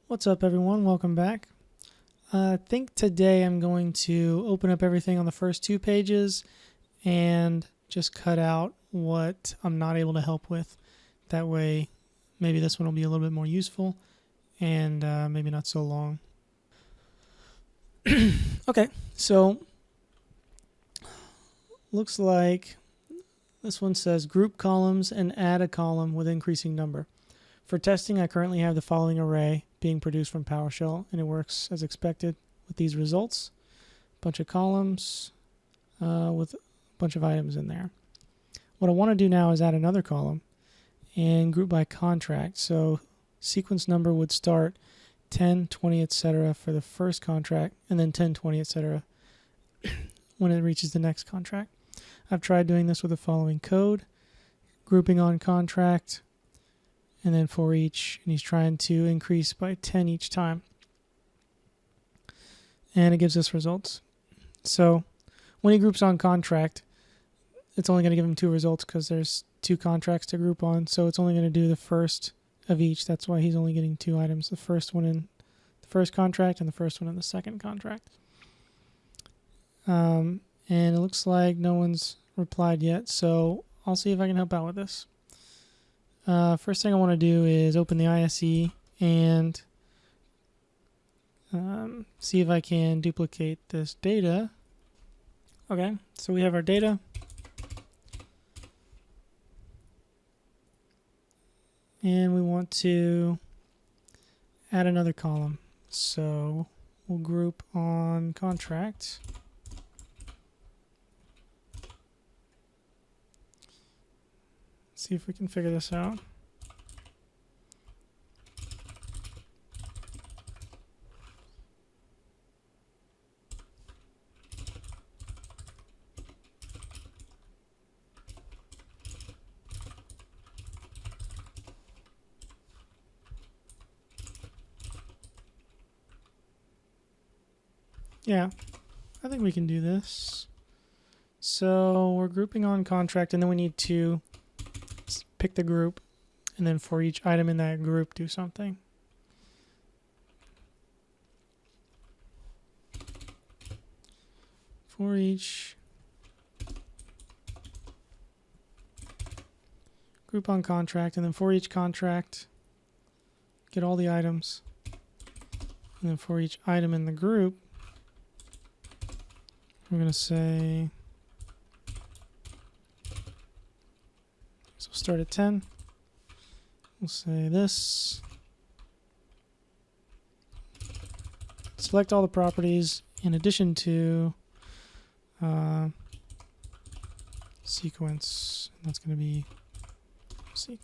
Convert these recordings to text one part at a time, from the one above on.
What's up, everyone? Welcome back. I think today I'm going to open up everything on the first two pages and just cut out what I'm not able to help with. That way, maybe this one will be a little bit more useful and maybe not so long. Okay, so looks like this one says group columns and add a column with increasing number. For testing, I currently have the following array being produced from Powershell, and it works as expected with these results. A bunch of columns with a bunch of items in there. What I want to do now is add another column and group by contract. So sequence number would start 10, 20, etc. for the first contract, and then 10, 20, etc. when it reaches the next contract. I've tried doing this with the following code, grouping on contract, and then for each, and he's trying to increase by 10 each time. And it gives us results. So when he groups on contract, it's only going to give him two results because there's two contracts to group on. So it's only going to do the first of each. That's why he's only getting two items. The first one in the first contract and the first one in the second contract. And it looks like no one's replied yet. So I'll see if I can help out with this. First thing I want to do is open the ISE and see if I can duplicate this data. Okay, so we have our data. And we want to add another column. So we'll group on contract. See if we can figure this out. Yeah, I think we can do this. So we're grouping on contract, and then we need to pick the group, and then for each item in that group, do something. For each group on contract, and then for each contract, get all the items. And then for each item in the group, we're going to say, so start at 10. We'll say this. Select all the properties in addition to sequence. That's going to be seq.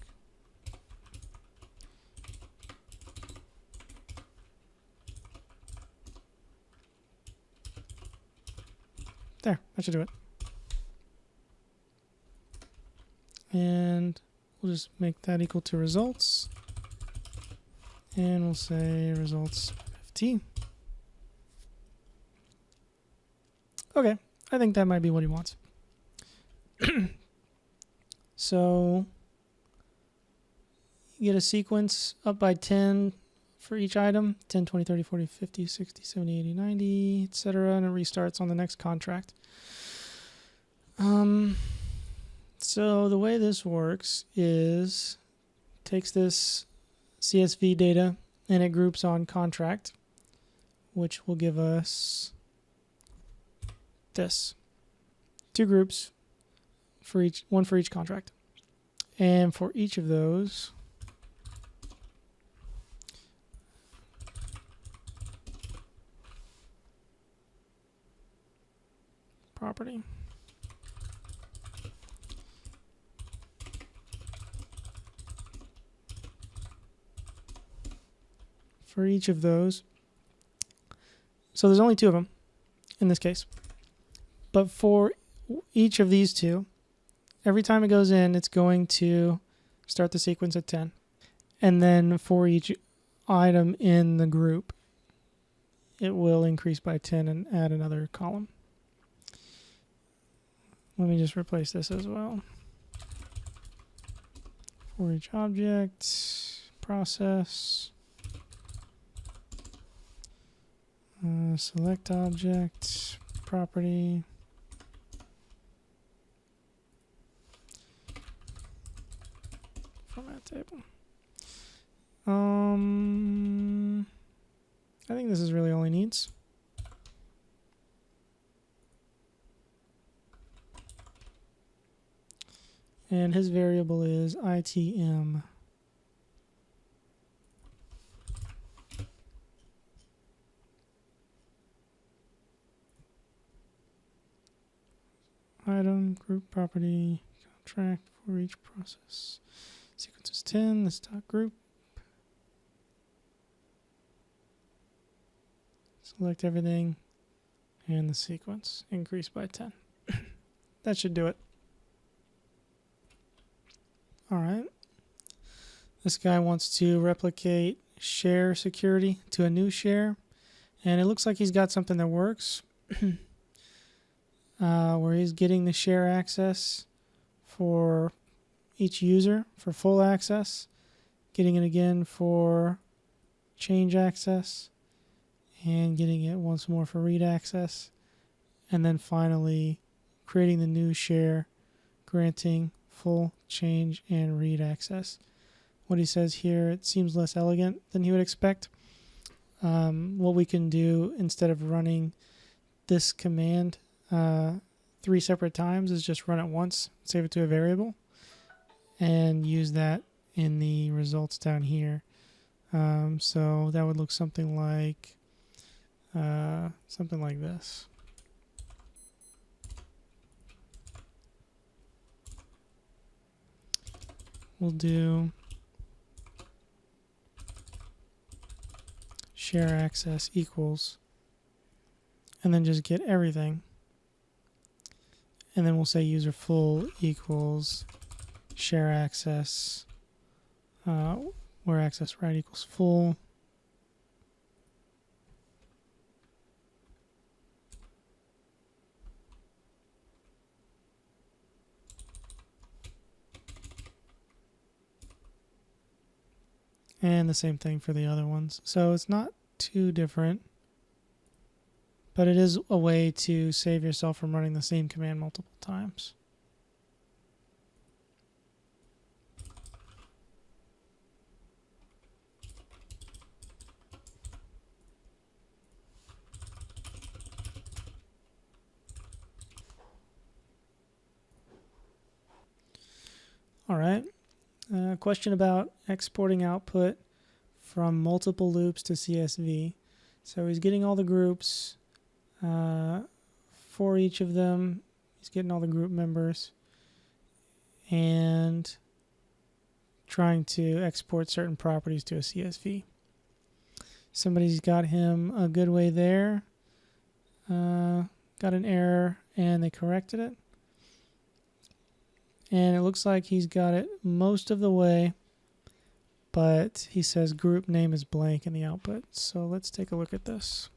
There, that should do it. And we'll just make that equal to results. And we'll say results 15. Okay, I think that might be what he wants. So you get a sequence up by 10 for each item, 10, 20, 30, 40, 50, 60, 70, 80, 90, etc. And it restarts on the next contract. So the way this works is takes this CSV data and it groups on contract, which will give us this. Two groups for each, one for each contract. And for each of those, property. For each of those. So there's only two of them in this case. But for each of these two, every time it goes in, it's going to start the sequence at 10. And then for each item in the group, it will increase by 10 and add another column. Let me just replace this as well. For each object, process, Select object, property. Format table. I think this is really all he needs. And his variable is itm. Item, group, property, contract for each process. Sequence is 10, this dot group. Select everything and the sequence. Increase by 10. That should do it. Alright. This guy wants to replicate share security to a new share. And it looks like he's got something that works. Where he's getting the share access for each user for full access. Getting it again for change access. And getting it once more for read access. And then finally creating the new share, granting full change and read access. What he says here, it seems less elegant than he would expect. What we can do instead of running this command 3 separate times is just run it once, save it to a variable, and use that in the results down here. So that would look something like this. We'll do share access equals, and then just get everything. And then we'll say user full equals share access, where access right equals full. And the same thing for the other ones. So it's not too different, but it is a way to save yourself from running the same command multiple times. All right. Question about exporting output from multiple loops to CSV. So he's getting all the groups for each of them. He's getting all the group members and trying to export certain properties to a CSV. Somebody's got him a good way there. Got an error and they corrected it. And it looks like he's got it most of the way, but he says group name is blank in the output. So let's take a look at this.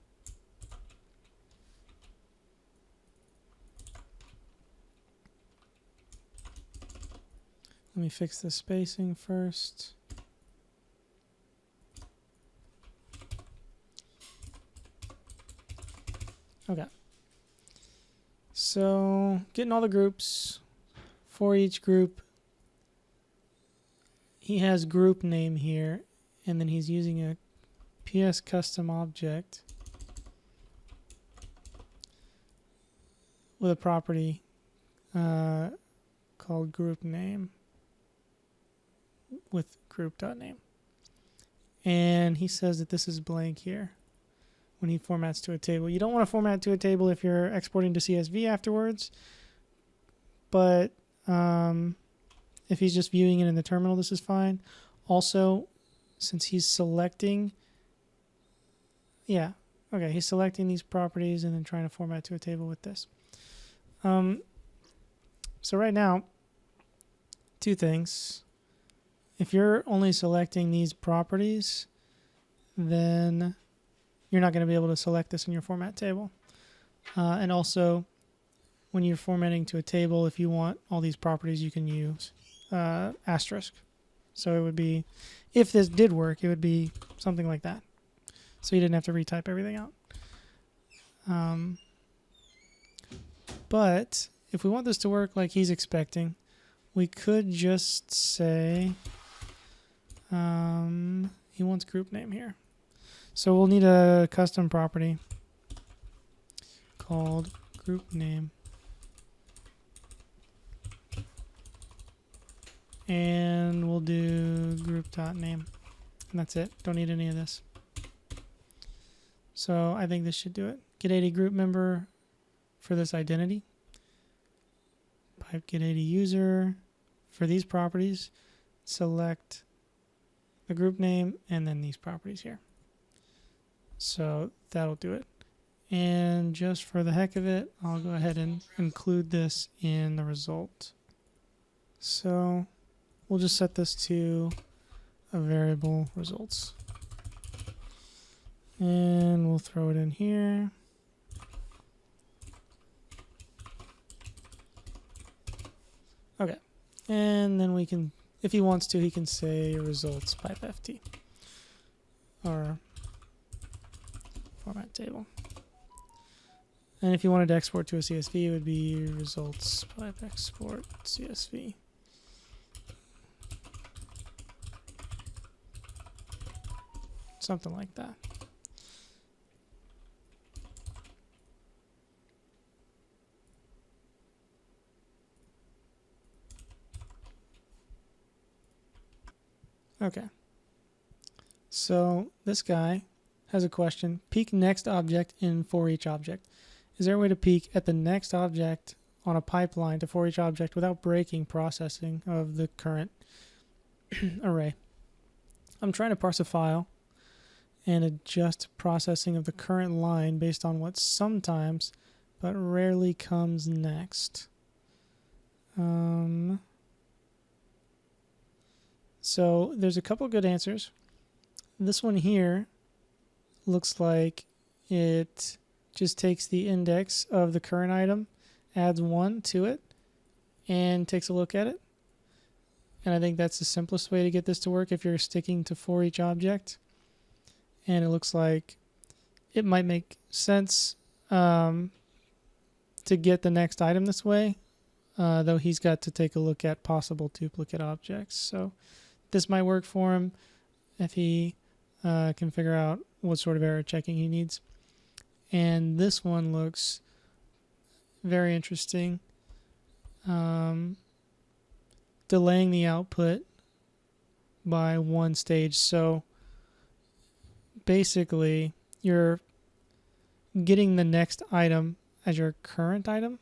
Let me fix the spacing first. Okay. So getting all the groups. For each group, he has group name here, and then he's using a PS custom object with a property called group name with group.name. And he says that this is blank here when he formats to a table. You don't want to format to a table if you're exporting to CSV afterwards, but if he's just viewing it in the terminal, this is fine. Also, since he's selecting, he's selecting these properties and then trying to format to a table with this. So right now, 2 things. If you're only selecting these properties, then you're not going to be able to select this in your format table. And also, when you're formatting to a table, if you want all these properties, you can use asterisk. So it would be, if this did work, it would be something like that. So you didn't have to retype everything out. But if we want this to work like he's expecting, we could just say he wants group name here. So we'll need a custom property called group name. And we'll do group.name. And that's it. Don't need any of this. So I think this should do it. Get 80 group member for this identity. Pipe get 80 user for these properties. Select the group name and then these properties here. So that'll do it. And just for the heck of it, I'll go ahead and include this in the result. So we'll just set this to a variable results. And we'll throw it in here. Okay. And then we can, if he wants to, he can say results pipe ft or format table. And if you wanted to export to a CSV, it would be results pipe export CSV. Something like that. Okay. So this guy has a question. Peek next object in for each object. Is there a way to peek at the next object on a pipeline to for each object without breaking processing of the current array? I'm trying to parse a file and adjust processing of the current line based on what sometimes but rarely comes next. So there's a couple good answers. This one here looks like it just takes the index of the current item, adds 1 to it, and takes a look at it. And I think that's the simplest way to get this to work if you're sticking to for each object. And it looks like it might make sense to get the next item this way, though he's got to take a look at possible duplicate objects. So this might work for him if he can figure out what sort of error checking he needs. And this one looks very interesting. Delaying the output by 1 stage. So basically, you're getting the next item as your current item,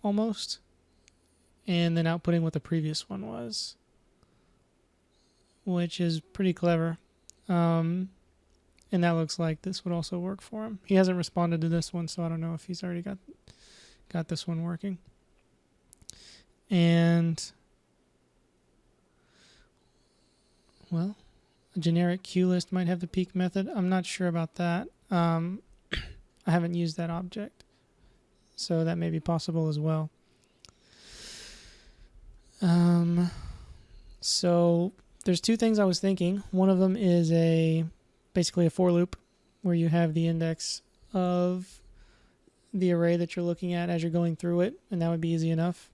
almost, and then outputting what the previous one was, which is pretty clever. And that looks like this would also work for him. He hasn't responded to this one, so I don't know if he's already got this one working. And, well, a generic queue list might have the peek method. I'm not sure about that. I haven't used that object, so that may be possible as well. So there's two things I was thinking. One of them is basically a for loop where you have the index of the array that you're looking at as you're going through it, and that would be easy enough.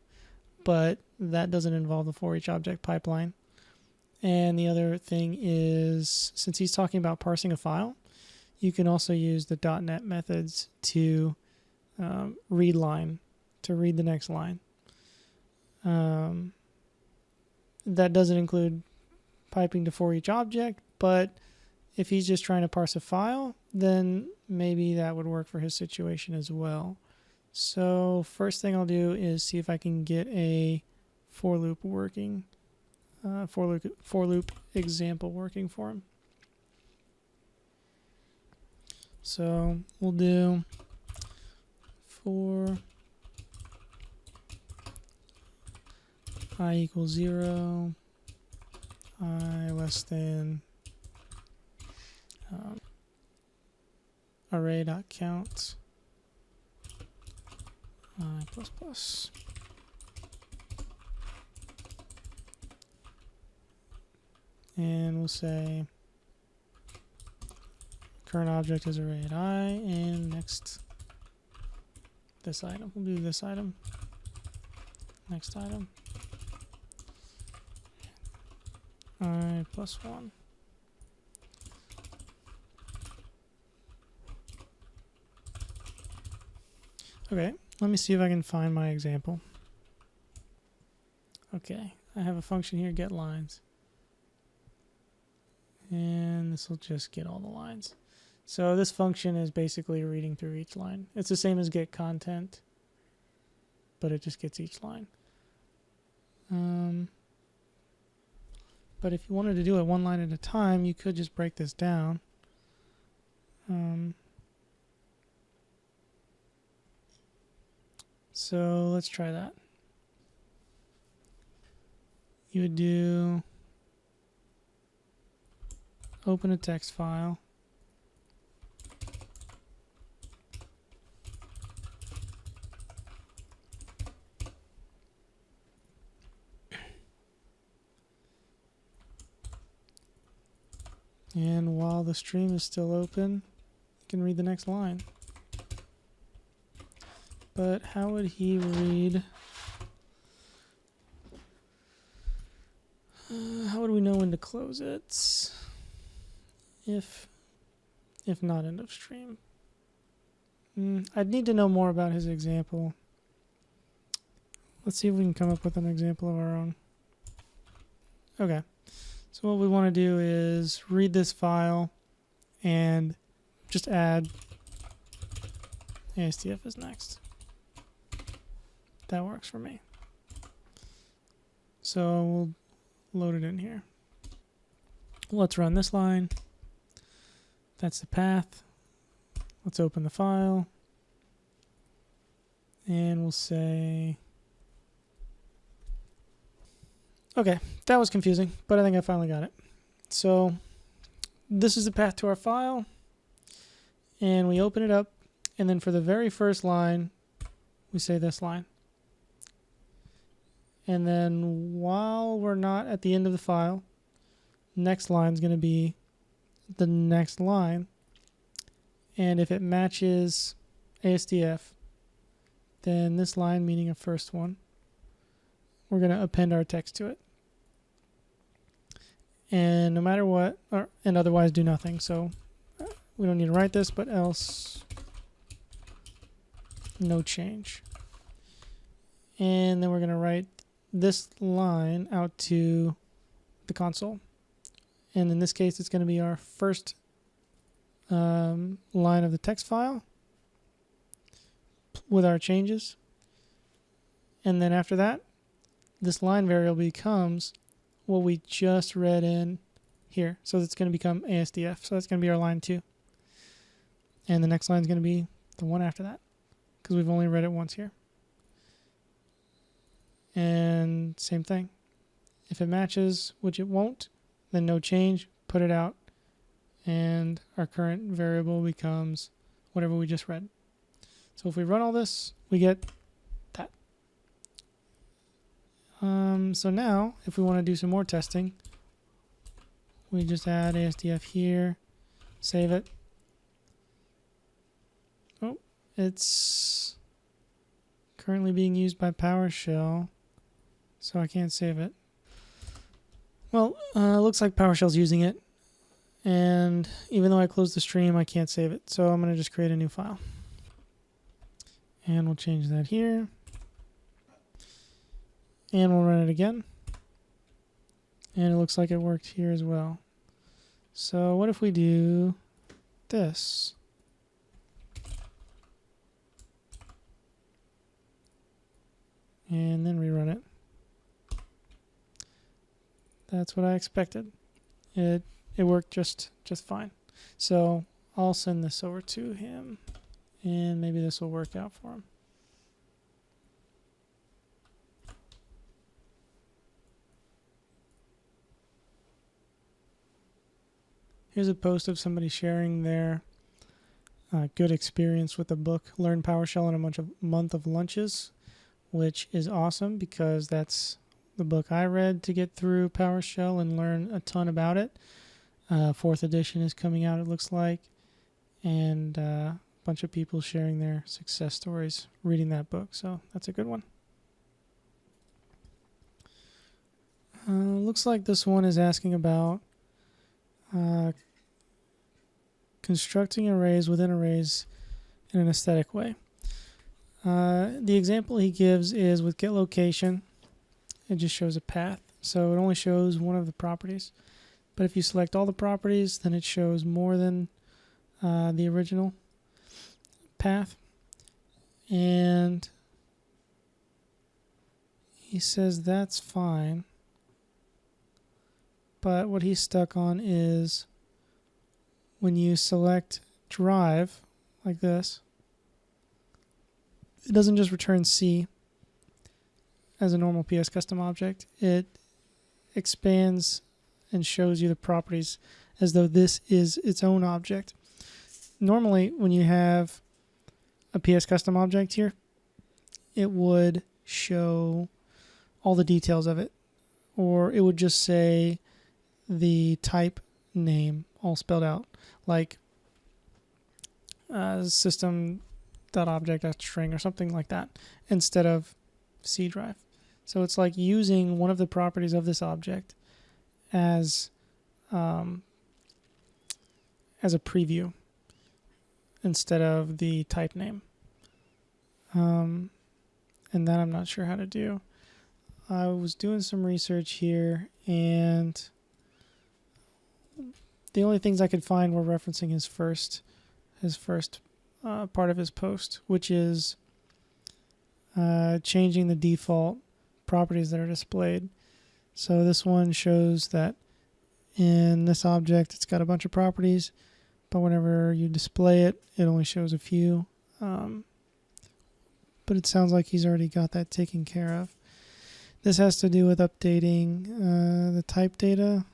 But that doesn't involve the for each object pipeline. And the other thing is, since he's talking about parsing a file, you can also use the .NET methods to read line, to read the next line. That doesn't include piping to for each object, but if he's just trying to parse a file, then maybe that would work for his situation as well. So first thing I'll do is see if I can get a for loop working, for loop example working for him. So we'll do for I equals 0, I less than array.count I plus plus. And we'll say current object is array at I, and next this item. We'll do this item. Next item. I plus 1. Okay, let me see if I can find my example. Okay, I have a function here, get lines. And this will just get all the lines. So this function is basically reading through each line. It's the same as get content, but it just gets each line. But if you wanted to do it one line at a time, you could just break this down. So let's try that. You would do open a text file. And while the stream is still open, you can read the next line. But how would he read? How would we know when to close it? If not end of stream. I'd need to know more about his example. Let's see if we can come up with an example of our own. Okay. So what we want to do is read this file and just add ASDF as next. That works for me. So we'll load it in here. Let's run this line. That's the path. Let's open the file. And we'll say... Okay, that was confusing, but I think I finally got it. So this is the path to our file. And we open it up. And then for the very first line, we say this line. And then while we're not at the end of the file, next line is going to be the next line. And if it matches ASDF, then this line, meaning a first one, we're going to append our text to it. And no matter what, and otherwise do nothing. So we don't need to write this, but else no change. And then we're going to write this line out to the console. And in this case, it's going to be our first line of the text file with our changes. And then after that, this line variable becomes what we just read in here. So it's going to become ASDF. So that's going to be our line 2. And the next line is going to be the one after that, because we've only read it once here. And same thing. If it matches, which it won't, then no change, put it out, and our current variable becomes whatever we just read. So if we run all this, we get that. So now, if we want to do some more testing, we just add ASDF here, save it. Oh, it's currently being used by Powershell, so I can't save it. Well, it looks like PowerShell's using it, and even though I closed the stream, I can't save it, so I'm going to just create a new file. And we'll change that here. And we'll run it again. And it looks like it worked here as well. So what if we do this? And then rerun it. That's what I expected. It worked just fine. So I'll send this over to him, and maybe this will work out for him. Here's a post of somebody sharing their good experience with the book Learn PowerShell in a month of lunches, which is awesome because that's the book I read to get through PowerShell and learn a ton about it. 4th edition is coming out, it looks like. and a bunch of people sharing their success stories reading that book. So that's a good one. Looks like this one is asking about constructing arrays within arrays in an aesthetic way. The example he gives is with getLocation. It just shows a path. So it only shows one of the properties. But if you select all the properties, then it shows more than the original path. And he says that's fine. But what he's stuck on is when you select drive like this, it doesn't just return C as a normal PS custom object. It expands and shows you the properties as though this is its own object. Normally, when you have a PS custom object here, it would show all the details of it, or it would just say the type name all spelled out, like system.object.string or something like that, instead of C drive. So it's like using one of the properties of this object as a preview instead of the type name. And that I'm not sure how to do. I was doing some research here, and the only things I could find were referencing his first part of his post, which is changing the default properties that are displayed. So this one shows that in this object it's got a bunch of properties, but whenever you display it, it only shows a few. But it sounds like he's already got that taken care of. This has to do with updating the type data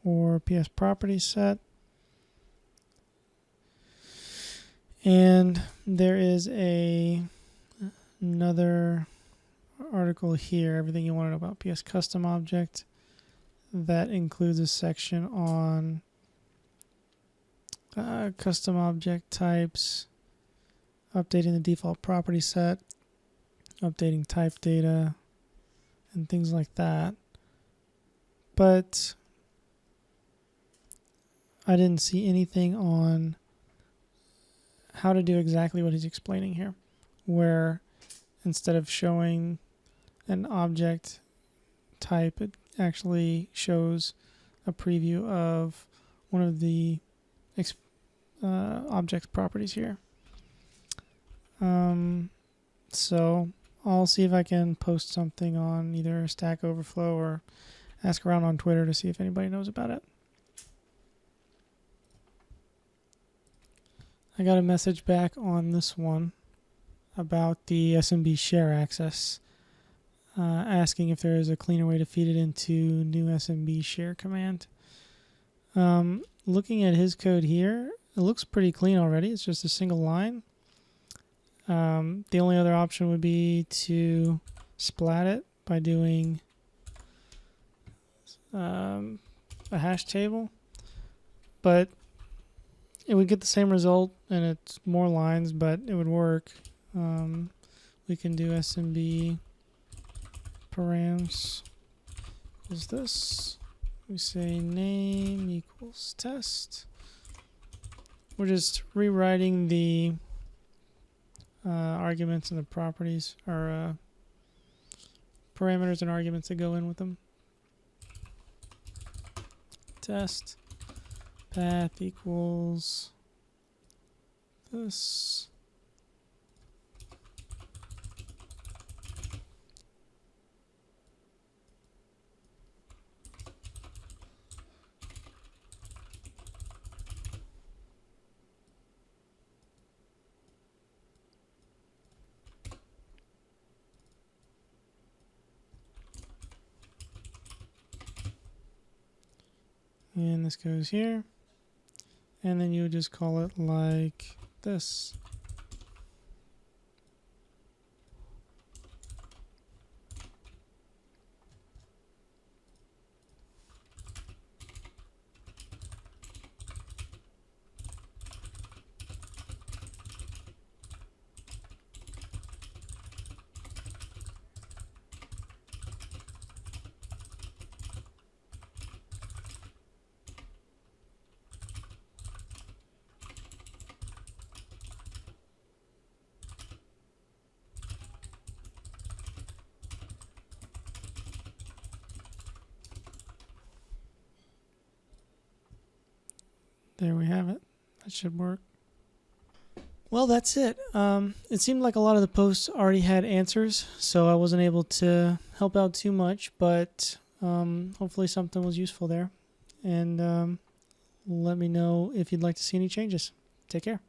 or PS property set. And there is another article here, everything you want to know about PS custom object, that includes a section on custom object types, updating the default property set, updating type data, and things like that. But I didn't see anything on how to do exactly what he's explaining here, where instead of showing an object type, it actually shows a preview of one of the object properties here. So I'll see if I can post something on either Stack Overflow or ask around on Twitter to see if anybody knows about it. I got a message back on this one about the SMB share access, asking if there is a cleaner way to feed it into new SMB share command. Looking at his code here, it looks pretty clean already. It's just a single line. The only other option would be to splat it by doing a hash table, but it would get the same result, and it's more lines, but it would work. We can do SMB params equals this. We say name equals test. We're just rewriting the arguments and the properties, or parameters and arguments that go in with them. Test path equals this. And this goes here. And then you would just call it like this. there we have it. That should work. Well, that's it. It seemed like a lot of the posts already had answers, so I wasn't able to help out too much, but hopefully something was useful there. And let me know if you'd like to see any changes. Take care.